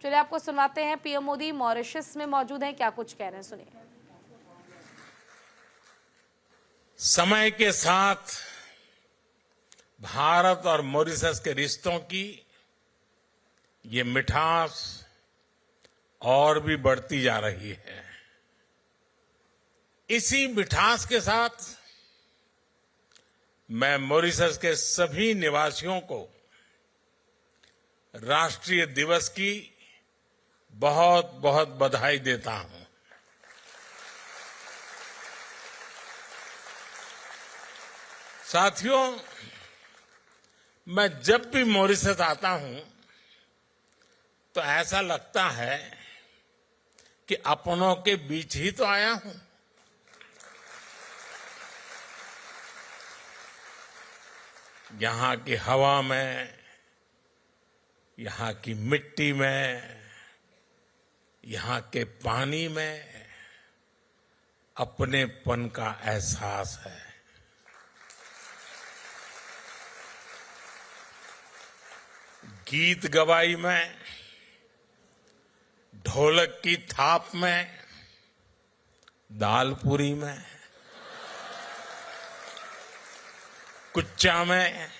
चलिए आपको सुनवाते हैं, पीएम मोदी मॉरिशस में मौजूद हैं, क्या कुछ कह रहे हैं, सुनिए। समय के साथ भारत और मॉरिशस के रिश्तों की ये मिठास और भी बढ़ती जा रही है। इसी मिठास के साथ मैं मॉरिशस के सभी निवासियों को राष्ट्रीय दिवस की बहुत बहुत बधाई देता हूं। साथियों, मैं जब भी मॉरिशस आता हूं तो ऐसा लगता है कि अपनों के बीच ही तो आया हूं। यहां की हवा में, यहां की मिट्टी में, यहां के पानी में अपनेपन का एहसास है। गीत गवाई में, ढोलक की थाप में, दालपूरी में, कुच्चा में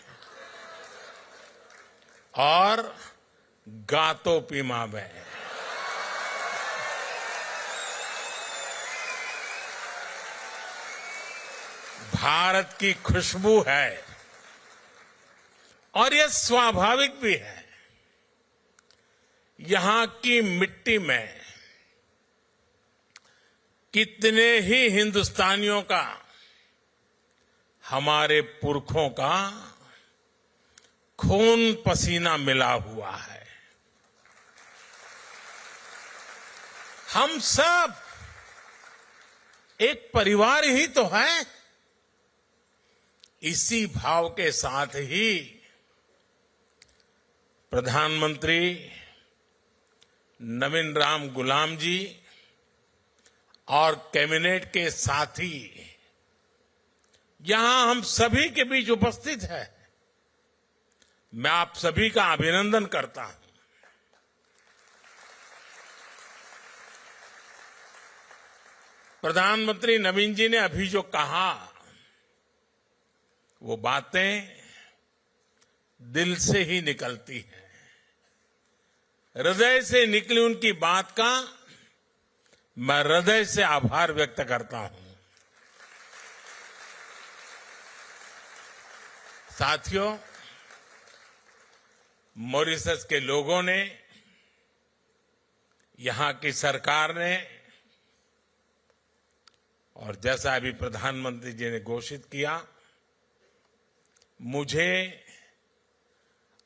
और गातो पीमा में भारत की खुशबू है और यह स्वाभाविक भी है। यहां की मिट्टी में कितने ही हिंदुस्तानियों का, हमारे पुरखों का खून पसीना मिला हुआ है। हम सब एक परिवार ही तो हैं। इसी भाव के साथ ही प्रधानमंत्री नवीन राम गुलाम जी और कैबिनेट के साथी यहां हम सभी के बीच उपस्थित है। मैं आप सभी का अभिनंदन करता हूं। प्रधानमंत्री नवीन जी ने अभी जो कहा, वो बातें दिल से ही निकलती हैं। हृदय से निकली उनकी बात का मैं हृदय से आभार व्यक्त करता हूं। साथियों, मॉरिशस के लोगों ने, यहां की सरकार ने और जैसा अभी प्रधानमंत्री जी ने घोषित किया, मुझे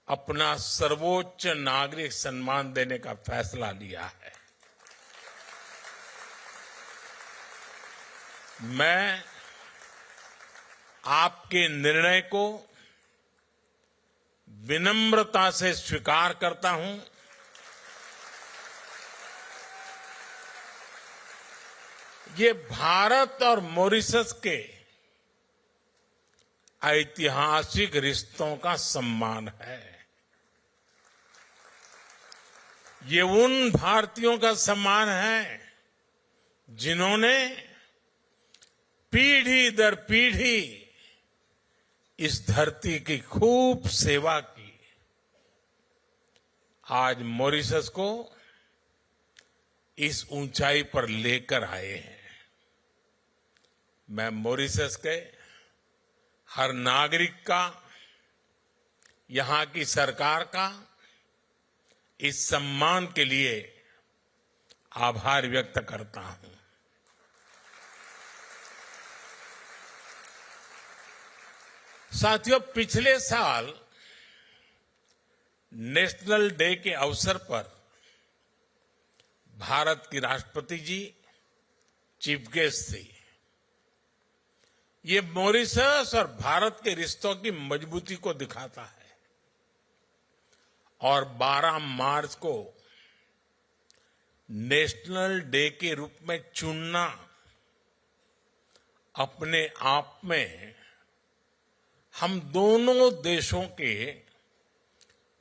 अपना सर्वोच्च नागरिक सम्मान देने का फैसला लिया है। मैं आपके निर्णय को विनम्रता से स्वीकार करता हूं। ये भारत और मॉरिशस के ऐतिहासिक रिश्तों का सम्मान है। ये उन भारतीयों का सम्मान है जिन्होंने पीढ़ी दर पीढ़ी इस धरती की खूब सेवा की। आज मॉरिशस को इस ऊंचाई पर लेकर आए हैं। मैं मॉरिशस के हर नागरिक का, यहां की सरकार का इस सम्मान के लिए आभार व्यक्त करता हूं। साथियों, पिछले साल नेशनल डे के अवसर पर भारत की राष्ट्रपति जी चीफ गेस्ट थी। ये मॉरिशस और भारत के रिश्तों की मजबूती को दिखाता है। और 12 मार्च को नेशनल डे के रूप में चुनना अपने आप में हम दोनों देशों के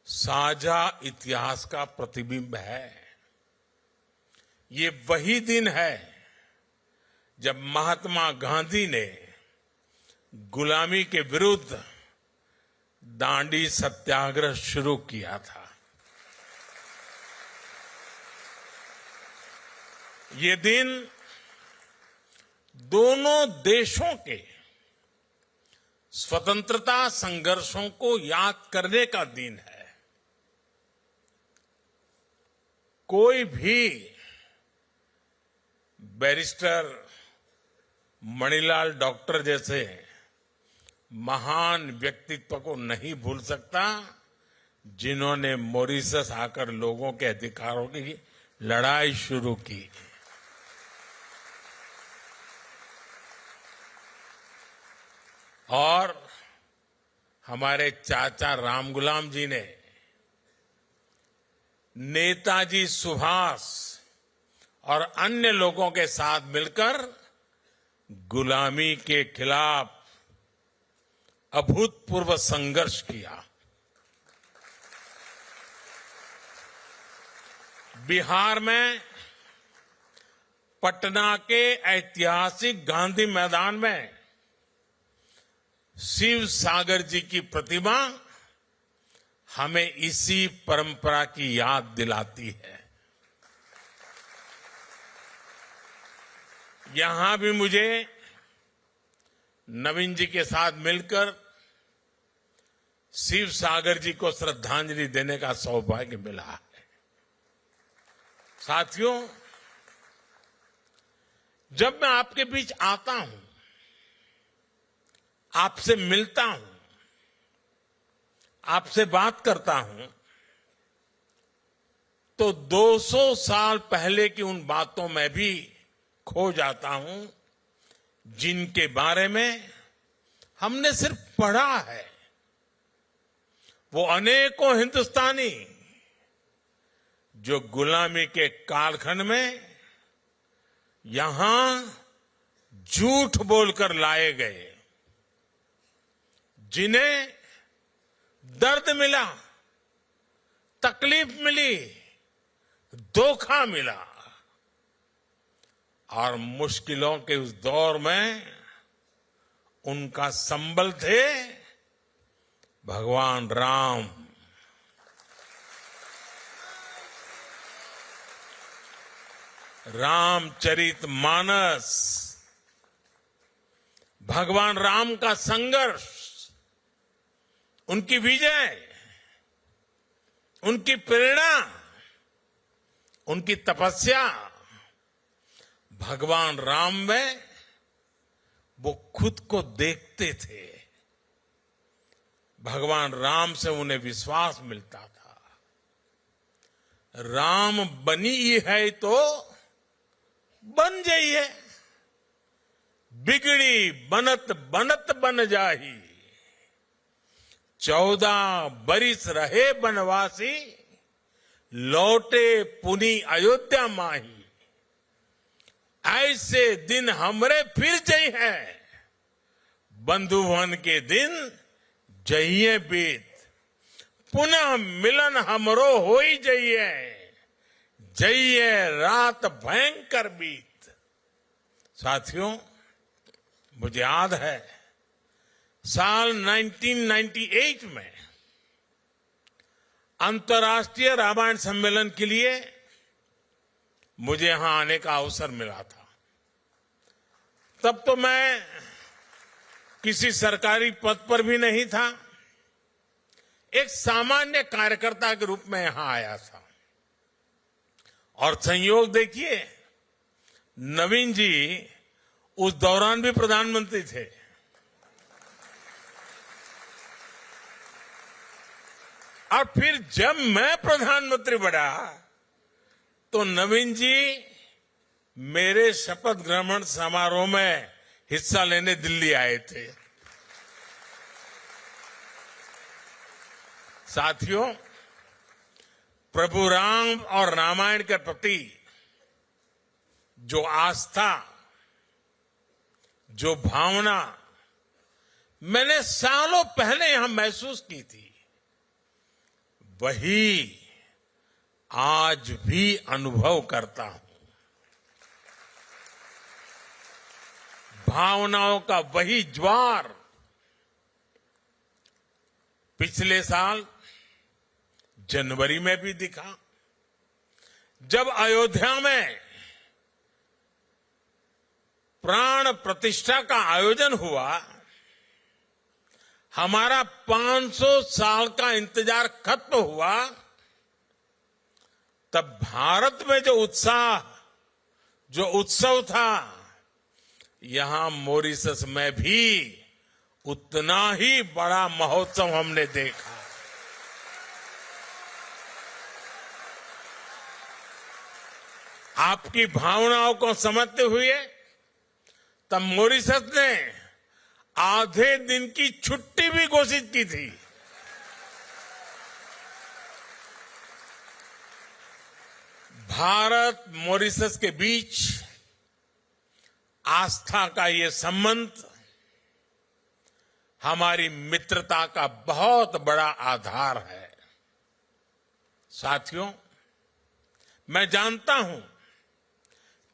साझा इतिहास का प्रतिबिंब है। ये वही दिन है जब महात्मा गांधी ने गुलामी के विरुद्ध दांडी सत्याग्रह शुरू किया था। ये दिन दोनों देशों के स्वतंत्रता संघर्षों को याद करने का दिन है। कोई भी बैरिस्टर मणिलाल डॉक्टर जैसे महान व्यक्तित्व को नहीं भूल सकता, जिन्होंने मॉरिशस आकर लोगों के अधिकारों की लड़ाई शुरू की। और हमारे चाचा रामगुलाम जी ने नेताजी सुभाष और अन्य लोगों के साथ मिलकर गुलामी के खिलाफ अभूतपूर्व संघर्ष किया। बिहार में पटना के ऐतिहासिक गांधी मैदान में शिव सागर जी की प्रतिमा हमें इसी परंपरा की याद दिलाती है। यहां भी मुझे नवीन जी के साथ मिलकर शिव सागर जी को श्रद्धांजलि देने का सौभाग्य मिला है। साथियों, जब मैं आपके बीच आता हूं, आपसे मिलता हूं, आपसे बात करता हूं, तो 200 साल पहले की उन बातों में भी खो जाता हूं जिनके बारे में हमने सिर्फ पढ़ा है। वो अनेकों हिंदुस्तानी जो गुलामी के कालखंड में यहां झूठ बोलकर लाए गए, जिन्हें दर्द मिला, तकलीफ मिली, धोखा मिला, और मुश्किलों के उस दौर में उनका संबल थे भगवान राम। रामचरितमानस, भगवान राम का संघर्ष, उनकी विजय, उनकी प्रेरणा, उनकी तपस्या, भगवान राम में वो खुद को देखते थे। भगवान राम से उन्हें विश्वास मिलता था। राम बनी है तो बन जाइए, बिगड़ी बनत बनत बन जाही, 14 बरिस रहे बनवासी, लौटे पुनी अयोध्या माही। ऐसे दिन हमरे फिर जई है, बंधुवन के दिन जइए बीत, पुनः मिलन हमरो होई जइए, जइए रात भयंकर बीत। साथियों, मुझे याद है साल 1998 में अंतर्राष्ट्रीय रामायण सम्मेलन के लिए मुझे यहां आने का अवसर मिला था। तब तो मैं किसी सरकारी पद पर भी नहीं था, एक सामान्य कार्यकर्ता के रूप में यहां आया था। और संयोग देखिए, नवीन जी उस दौरान भी प्रधानमंत्री थे। और फिर जब मैं प्रधानमंत्री बना तो नवीन जी मेरे शपथ ग्रहण समारोह में हिस्सा लेने दिल्ली आए थे। साथियों, प्रभु राम और रामायण के प्रति जो आस्था, जो भावना मैंने सालों पहले यहां महसूस की थी, वही आज भी अनुभव करता हूं। भावनाओं का वही ज्वार पिछले साल जनवरी में भी दिखा, जब अयोध्या में प्राण प्रतिष्ठा का आयोजन हुआ। हमारा 500 साल का इंतजार खत्म हुआ, तब भारत में जो उत्साह, जो उत्सव था, यहां मॉरिशस में भी उतना ही बड़ा महोत्सव हमने देखा। आपकी भावनाओं को समझते हुए तब मॉरिशस ने आधे दिन की छुट्टी भी घोषित की थी। भारत मॉरिशस के बीच आस्था का ये संबंध हमारी मित्रता का बहुत बड़ा आधार है। साथियों, मैं जानता हूं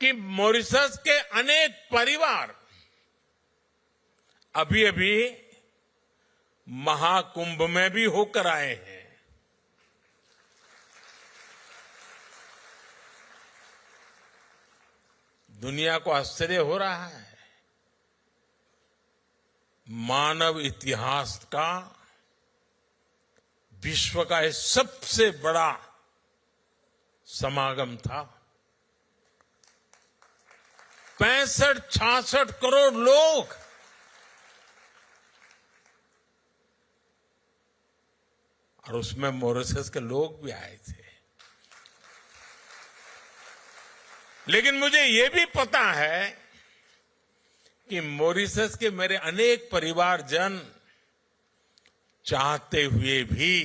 कि मॉरिशस के अनेक परिवार अभी अभी महाकुंभ में भी होकर आए हैं। दुनिया को आश्चर्य हो रहा है। मानव इतिहास का, विश्व का यह सबसे बड़ा समागम था। 65-66 करोड़ लोग, और उसमें मॉरिशस के लोग भी आए थे। लेकिन मुझे यह भी पता है कि मॉरिशस के मेरे अनेक परिवारजन चाहते हुए भी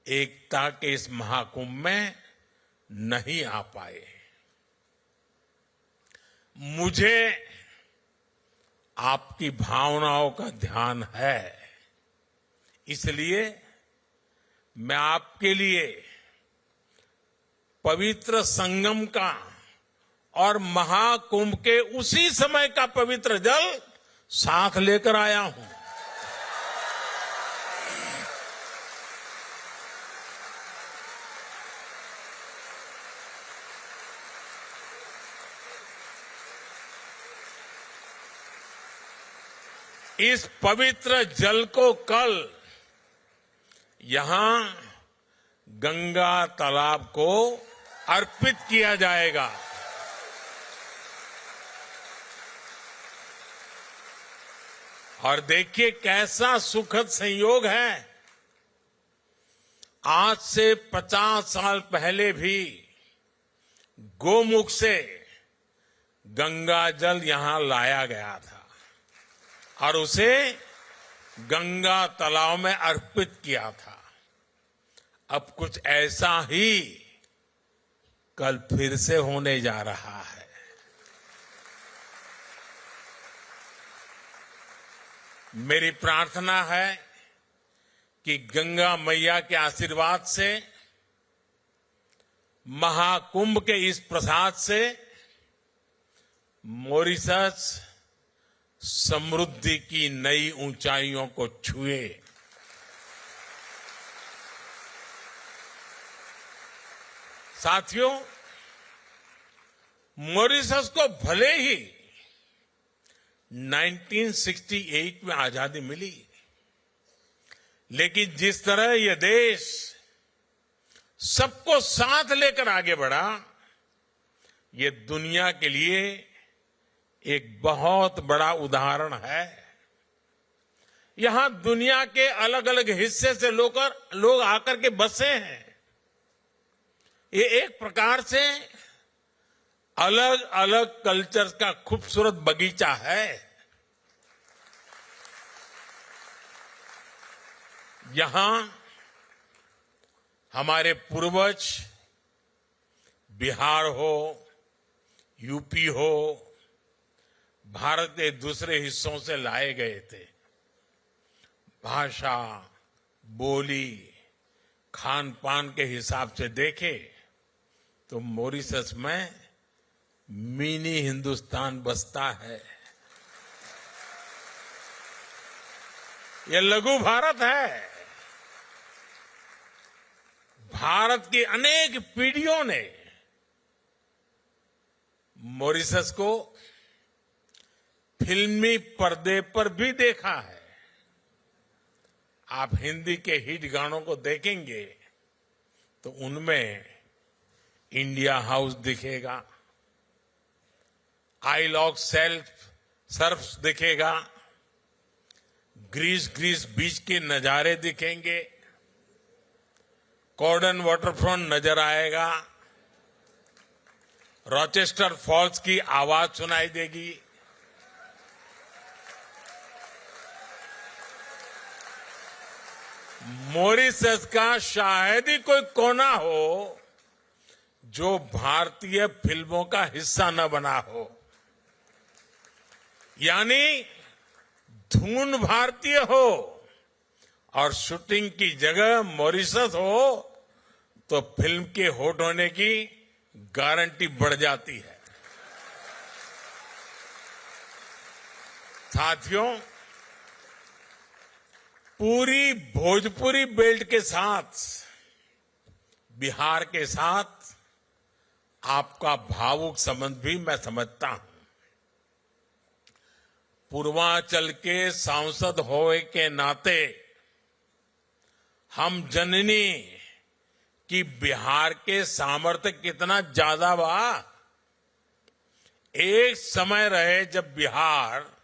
एकता के इस महाकुंभ में नहीं आ पाए। मुझे आपकी भावनाओं का ध्यान है, इसलिए मैं आपके लिए पवित्र संगम का और महाकुंभ के उसी समय का पवित्र जल साथ लेकर आया हूं। इस पवित्र जल को कल यहां गंगा तालाब को अर्पित किया जाएगा। और देखिए कैसा सुखद संयोग है। आज से 50 साल पहले भी गोमुख से गंगा जल यहां लाया गया था और उसे गंगा तालाब में अर्पित किया था। अब कुछ ऐसा ही कल फिर से होने जा रहा है। मेरी प्रार्थना है कि गंगा मैया के आशीर्वाद से, महाकुंभ के इस प्रसाद से मॉरिशस समृद्धि की नई ऊंचाइयों को छुए। साथियों, मॉरिशस को भले ही 1968 में आजादी मिली, लेकिन जिस तरह यह देश सबको साथ लेकर आगे बढ़ा, ये दुनिया के लिए एक बहुत बड़ा उदाहरण है। यहां दुनिया के अलग अलग हिस्से से लोग आकर के बसे हैं। ये एक प्रकार से अलग अलग कल्चर का खूबसूरत बगीचा है। यहां हमारे पूर्वज बिहार हो, यूपी हो, भारत के दूसरे हिस्सों से लाए गए थे। भाषा, बोली, खान पान के हिसाब से देखें तो मॉरिशस में मिनी हिंदुस्तान बसता है। यह लघु भारत है। भारत की अनेक पीढ़ियों ने मॉरिशस को फिल्मी पर्दे पर भी देखा है। आप हिंदी के हिट गानों को देखेंगे तो उनमें इंडिया हाउस दिखेगा, आइल ऑफ सर्फ दिखेगा, ग्रीस बीच के नजारे दिखेंगे, कॉर्डन वाटरफ्रंट नजर आएगा, रॉचेस्टर फॉल्स की आवाज सुनाई देगी। मॉरिशस का शायद ही कोई कोना हो जो भारतीय फिल्मों का हिस्सा न बना हो। यानी धुन भारतीय हो और शूटिंग की जगह मॉरिशस हो तो फिल्म के हिट होने की गारंटी बढ़ जाती है। साथियों, पूरी भोजपुरी बेल्ट के साथ बिहार के साथ आपका भावुक संबंध भी मैं समझता हूं। पूर्वांचल के सांसद होने के नाते हम जननी कि बिहार के सामर्थ्य कितना ज्यादा बा। एक समय रहे जब बिहार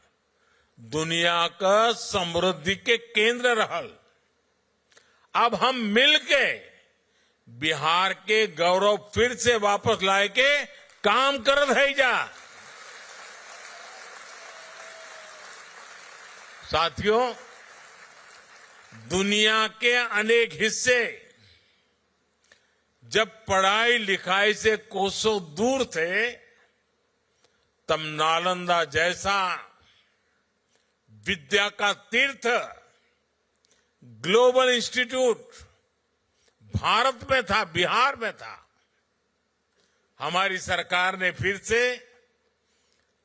दुनिया का समृद्धि के केंद्र रहल। अब हम मिलके बिहार के गौरव फिर से वापस लाए के काम करत है जा। साथियों, दुनिया के अनेक हिस्से जब पढ़ाई लिखाई से कोसों दूर थे तब नालंदा जैसा विद्या का तीर्थ ग्लोबल इंस्टीट्यूट भारत में था, बिहार में था। हमारी सरकार ने फिर से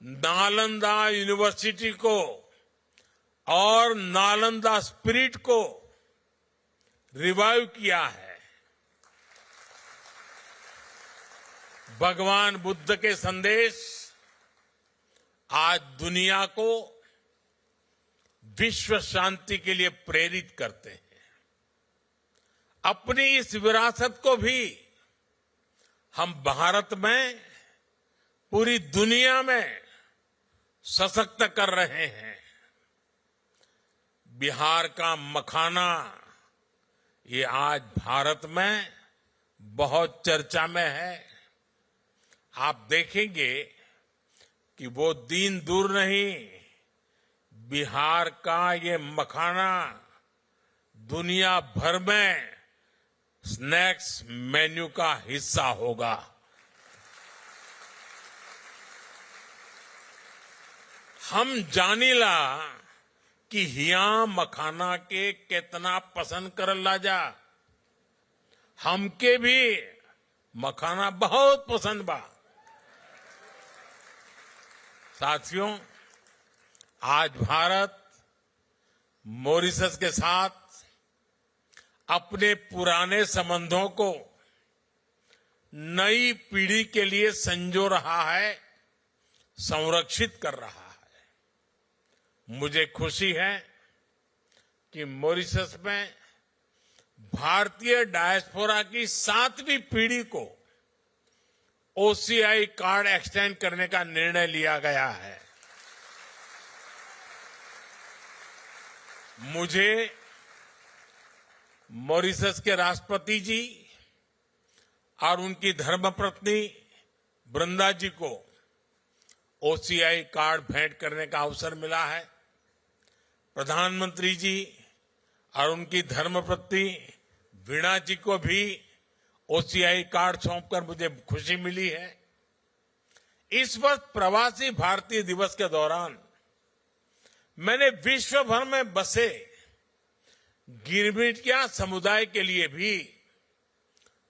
नालंदा यूनिवर्सिटी को और नालंदा स्पिरिट को रिवाइव किया है। भगवान बुद्ध के संदेश आज दुनिया को विश्व शांति के लिए प्रेरित करते हैं। अपनी इस विरासत को भी हम भारत में, पूरी दुनिया में सशक्त कर रहे हैं। बिहार का मखाना ये आज भारत में बहुत चर्चा में है। आप देखेंगे कि वो दिन दूर नहीं, बिहार का ये मखाना दुनिया भर में स्नैक्स मेन्यू का हिस्सा होगा। हम जानीला कि हिया मखाना के कितना पसंद करल लाजा। हमके भी मखाना बहुत पसंद बा। साथियों, आज भारत मॉरिशस के साथ अपने पुराने संबंधों को नई पीढ़ी के लिए संजो रहा है, संरक्षित कर रहा है। मुझे खुशी है कि मॉरिशस में भारतीय डायस्पोरा की 7वीं पीढ़ी को ओसीआई कार्ड एक्सटेंड करने का निर्णय लिया गया है। मुझे मॉरिशस के राष्ट्रपति जी और उनकी धर्मपत्नी वृंदा जी को ओसीआई कार्ड भेंट करने का अवसर मिला है। प्रधानमंत्री जी और उनकी धर्मपत्नी वीणा जी को भी ओसीआई कार्ड सौंपकर मुझे खुशी मिली है। इस वर्ष प्रवासी भारतीय दिवस के दौरान मैंने विश्व भर में बसे गिरमिटिया समुदाय के लिए भी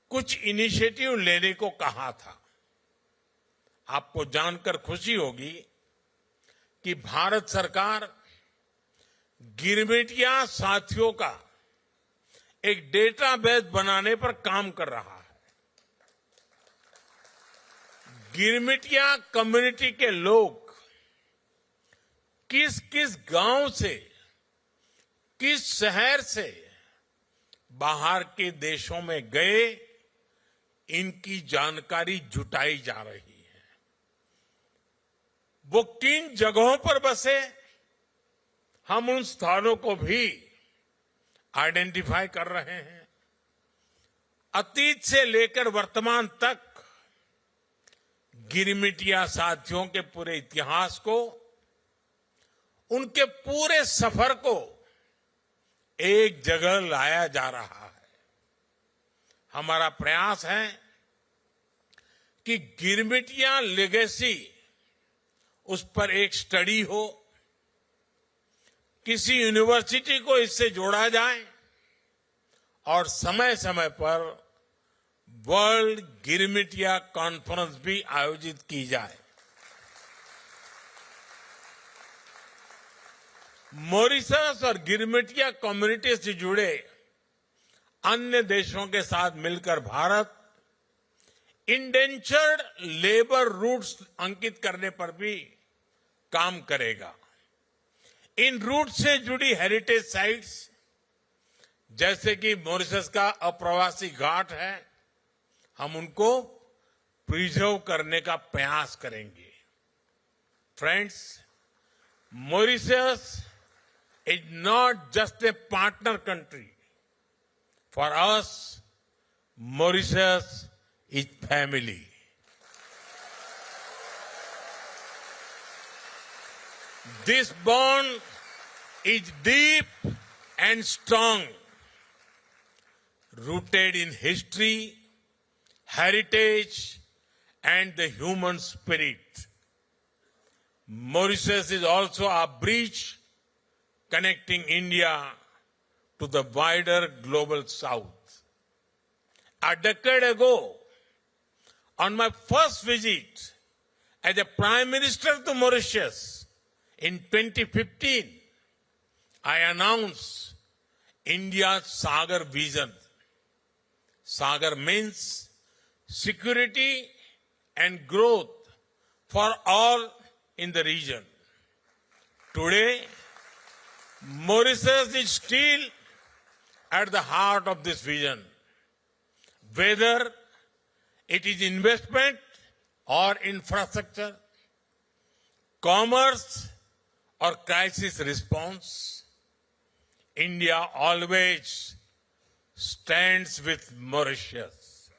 कुछ इनिशिएटिव लेने को कहा था। आपको जानकर खुशी होगी कि भारत सरकार गिरमिटिया साथियों का एक डेटाबेस बनाने पर काम कर रहा है। गिरमिटिया कम्युनिटी के लोग किस किस गांव से, किस शहर से बाहर के देशों में गए, इनकी जानकारी जुटाई जा रही है। वो किन जगहों पर बसे, हम उन स्थानों को भी आइडेंटिफाई कर रहे हैं। अतीत से लेकर वर्तमान तक गिरमिटिया साथियों के पूरे इतिहास को, उनके पूरे सफर को एक जगह लाया जा रहा है। हमारा प्रयास है कि गिरमिटिया लेगेसी, उस पर एक स्टडी हो, किसी यूनिवर्सिटी को इससे जोड़ा जाए और समय समय पर वर्ल्ड गिरमिटिया कॉन्फ्रेंस भी आयोजित की जाए। मॉरिशस और गिरमिटिया कम्युनिटी से जुड़े अन्य देशों के साथ मिलकर भारत इंडेंचर्ड लेबर रूट्स अंकित करने पर भी काम करेगा। इन रूट से जुड़ी हेरिटेज साइट्स, जैसे कि मॉरिशस का अप्रवासी घाट है, हम उनको प्रिजर्व करने का प्रयास करेंगे। Friends, Mauritius is not just a partner country. For us, Mauritius is family. This bond is deep and strong, rooted in history, heritage, and the human spirit. Mauritius is also a bridge connecting India to the wider global south. A decade ago, on my first visit as a Prime Minister to Mauritius in 2015, I announced India's Sagar vision. Sagar means security and growth for all in the region. Today, Mauritius is still at the heart of this vision. Whether it is investment or infrastructure, commerce or crisis response, India always stands with Mauritius.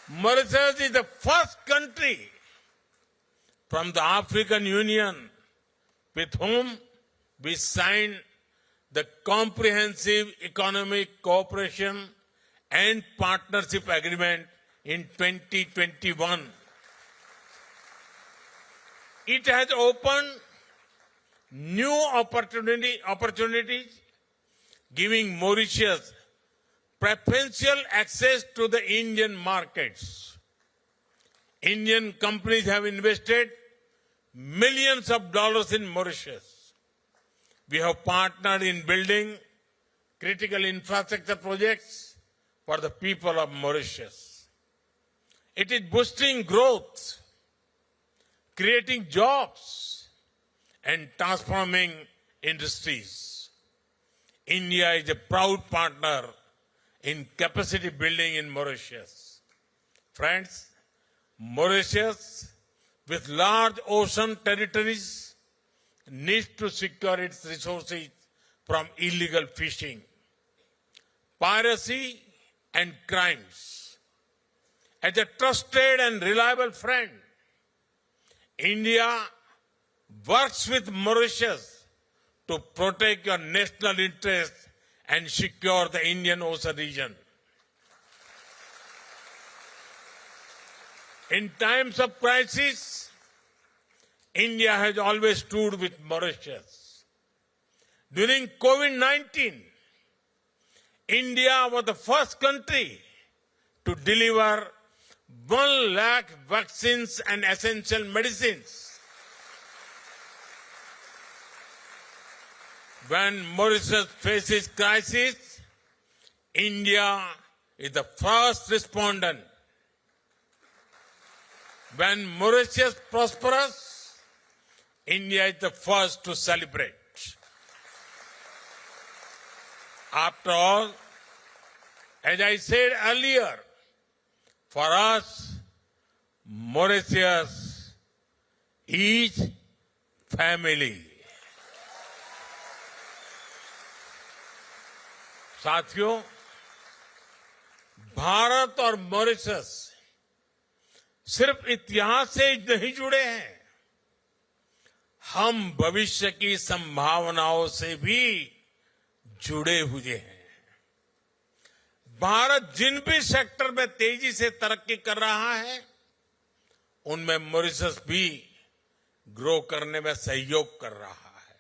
Mauritius is the first country from the African Union with whom we signed the Comprehensive Economic Cooperation and Partnership Agreement in 2021. It has opened new opportunities, giving Mauritius preferential access to the Indian markets. Indian companies have invested millions of dollars in Mauritius. We have partnered in building critical infrastructure projects for the people of Mauritius. It is boosting growth, creating jobs, and transforming industries. India is a proud partner in capacity building in Mauritius. Friends, Mauritius, with large ocean territories, needs to secure its resources from illegal fishing, piracy, and crimes. As a trusted and reliable friend, India works with Mauritius to protect your national interests and secure the Indian Ocean region. In times of crisis, India has always stood with Mauritius. During COVID-19, India was the first country to deliver 1 lakh vaccines and essential medicines. When Mauritius faces crisis, India is the first respondent. When Mauritius prospers, India is the first to celebrate. After all, as I said earlier, for us, Mauritius is family. साथियों, भारत और Mauritius सिर्फ इतिहास से नहीं जुड़े हैं, हम भविष्य की संभावनाओं से भी जुड़े हुए हैं। भारत जिन भी सेक्टर में तेजी से तरक्की कर रहा है, उनमें मॉरिशस भी ग्रो करने में सहयोग कर रहा है।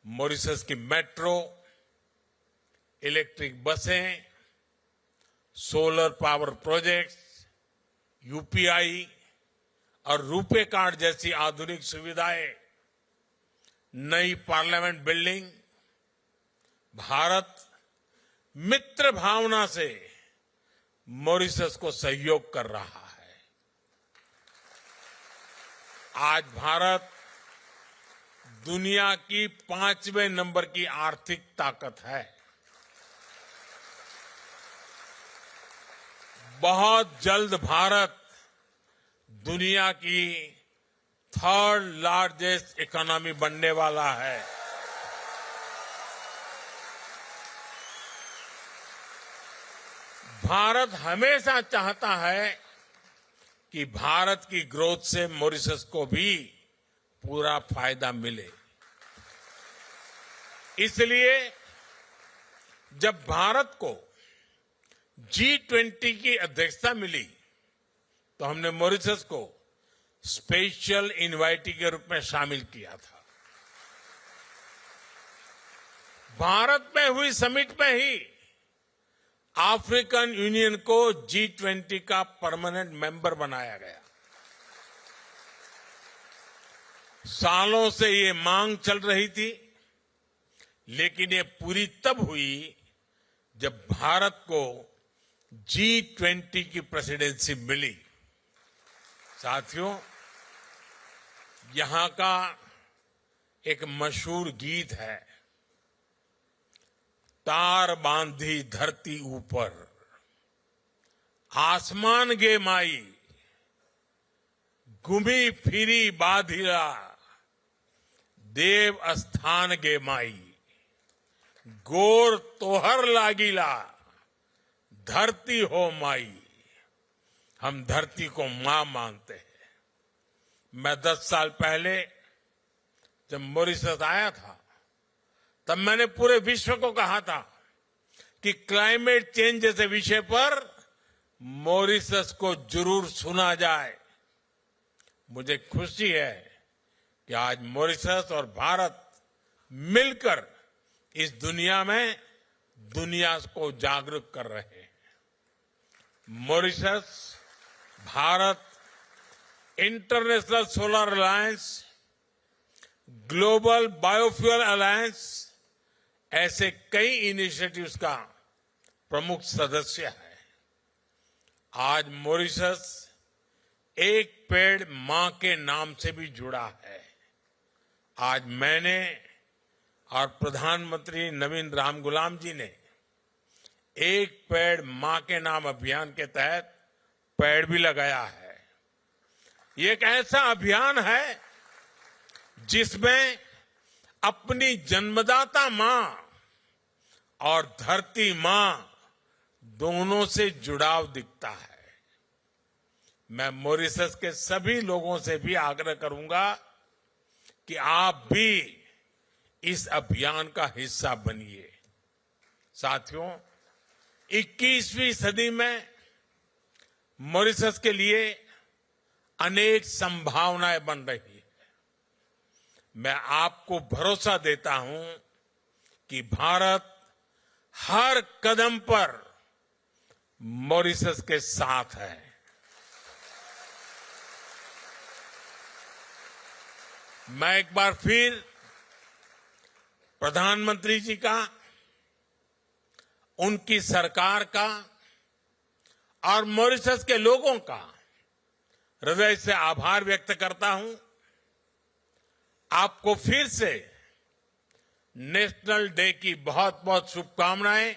मॉरिशस की मेट्रो, इलेक्ट्रिक बसें, सोलर पावर प्रोजेक्ट्स, यूपीआई और रुपे कार्ड जैसी आधुनिक सुविधाएं, नई पार्लियामेंट बिल्डिंग, भारत मित्र भावना से मॉरिशस को सहयोग कर रहा है। आज भारत दुनिया की 5वें नंबर की आर्थिक ताकत है। बहुत जल्द भारत दुनिया की 3rd लार्जेस्ट इकोनॉमी बनने वाला है। भारत हमेशा चाहता है कि भारत की ग्रोथ से मॉरिशस को भी पूरा फायदा मिले। इसलिए जब भारत को G20 की अध्यक्षता मिली, तो हमने मॉरिशस को स्पेशल इनवाइटी के रूप में शामिल किया था। भारत में हुई समिट में ही अफ्रीकन यूनियन को G20 का परमानेंट मेंबर बनाया गया। सालों से ये मांग चल रही थी, लेकिन ये पूरी तब हुई जब भारत को G20 की प्रेसिडेंसी मिली। साथियों, यहां का एक मशहूर गीत है, तार बांधी धरती ऊपर, आसमान गे माई, घूमी फिरी बाधिला, देव स्थान गे माई, गोर तोहर लागिला, धरती हो माई। हम धरती को मां मानते हैं। मैं 10 साल पहले जब मॉरिशस आया था, तब मैंने पूरे विश्व को कहा था कि क्लाइमेट चेंज जैसे विषय पर मॉरिशस को जरूर सुना जाए। मुझे खुशी है कि आज मॉरिशस और भारत मिलकर इस दुनिया में दुनिया को जागरूक कर रहे हैं। Mauritius, Bharat, international solar alliance, global biofuel alliance ऐसे कई इनिशिएटिव्स का प्रमुख सदस्य है। आज मॉरिशस एक पेड़ मां के नाम से भी जुड़ा है। आज मैंने और प्रधानमंत्री नवीन रामगुलाम जी ने एक पेड़ मां के नाम अभियान के तहत पेड़ भी लगाया है। ये एक ऐसा अभियान है जिसमें अपनी जन्मदाता मां और धरती मां दोनों से जुड़ाव दिखता है। मैं मॉरिशस के सभी लोगों से भी आग्रह करूंगा कि आप भी इस अभियान का हिस्सा बनिए। साथियों, 21वीं सदी में मॉरिशस के लिए अनेक संभावनाएं बन रही है। मैं आपको भरोसा देता हूं कि भारत हर कदम पर मॉरिशस के साथ है। मैं एक बार फिर प्रधानमंत्री जी का, उनकी सरकार का और मॉरिशस के लोगों का हृदय से आभार व्यक्त करता हूं। आपको फिर से नेशनल डे की बहुत बहुत शुभकामनाएं,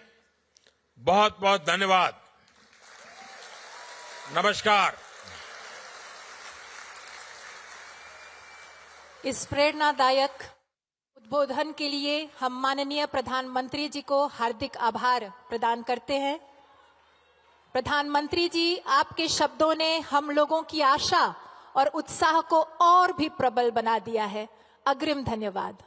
बहुत बहुत धन्यवाद। नमस्कार। इस प्रेरणादायक उद्बोधन के लिए हम माननीय प्रधानमंत्री जी को हार्दिक आभार प्रदान करते हैं। प्रधानमंत्री जी, आपके शब्दों ने हम लोगों की आशा और उत्साह को और भी प्रबल बना दिया है। अग्रिम धन्यवाद।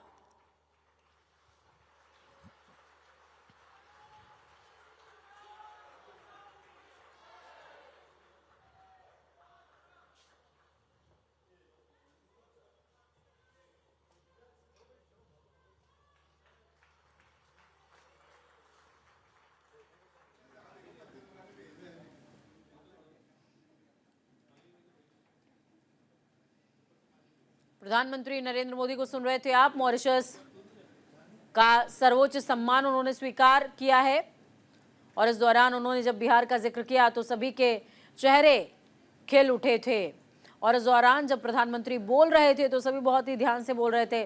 प्रधानमंत्री नरेंद्र मोदी को सुन रहे थे आप। मॉरिशस का सर्वोच्च सम्मान उन्होंने स्वीकार किया है और इस दौरान उन्होंने जब बिहार का जिक्र किया तो सभी के चेहरे खिल उठे थे। और इस दौरान जब प्रधानमंत्री बोल रहे थे तो सभी बहुत ही ध्यान से बोल रहे थे,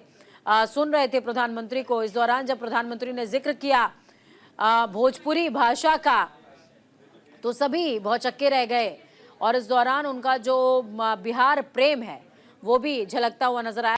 सुन रहे थे प्रधानमंत्री को। इस दौरान जब प्रधानमंत्री ने जिक्र किया भोजपुरी भाषा का तो सभी भौचक्के रह गए और इस दौरान उनका जो बिहार प्रेम है वो भी झलकता हुआ नजर आया।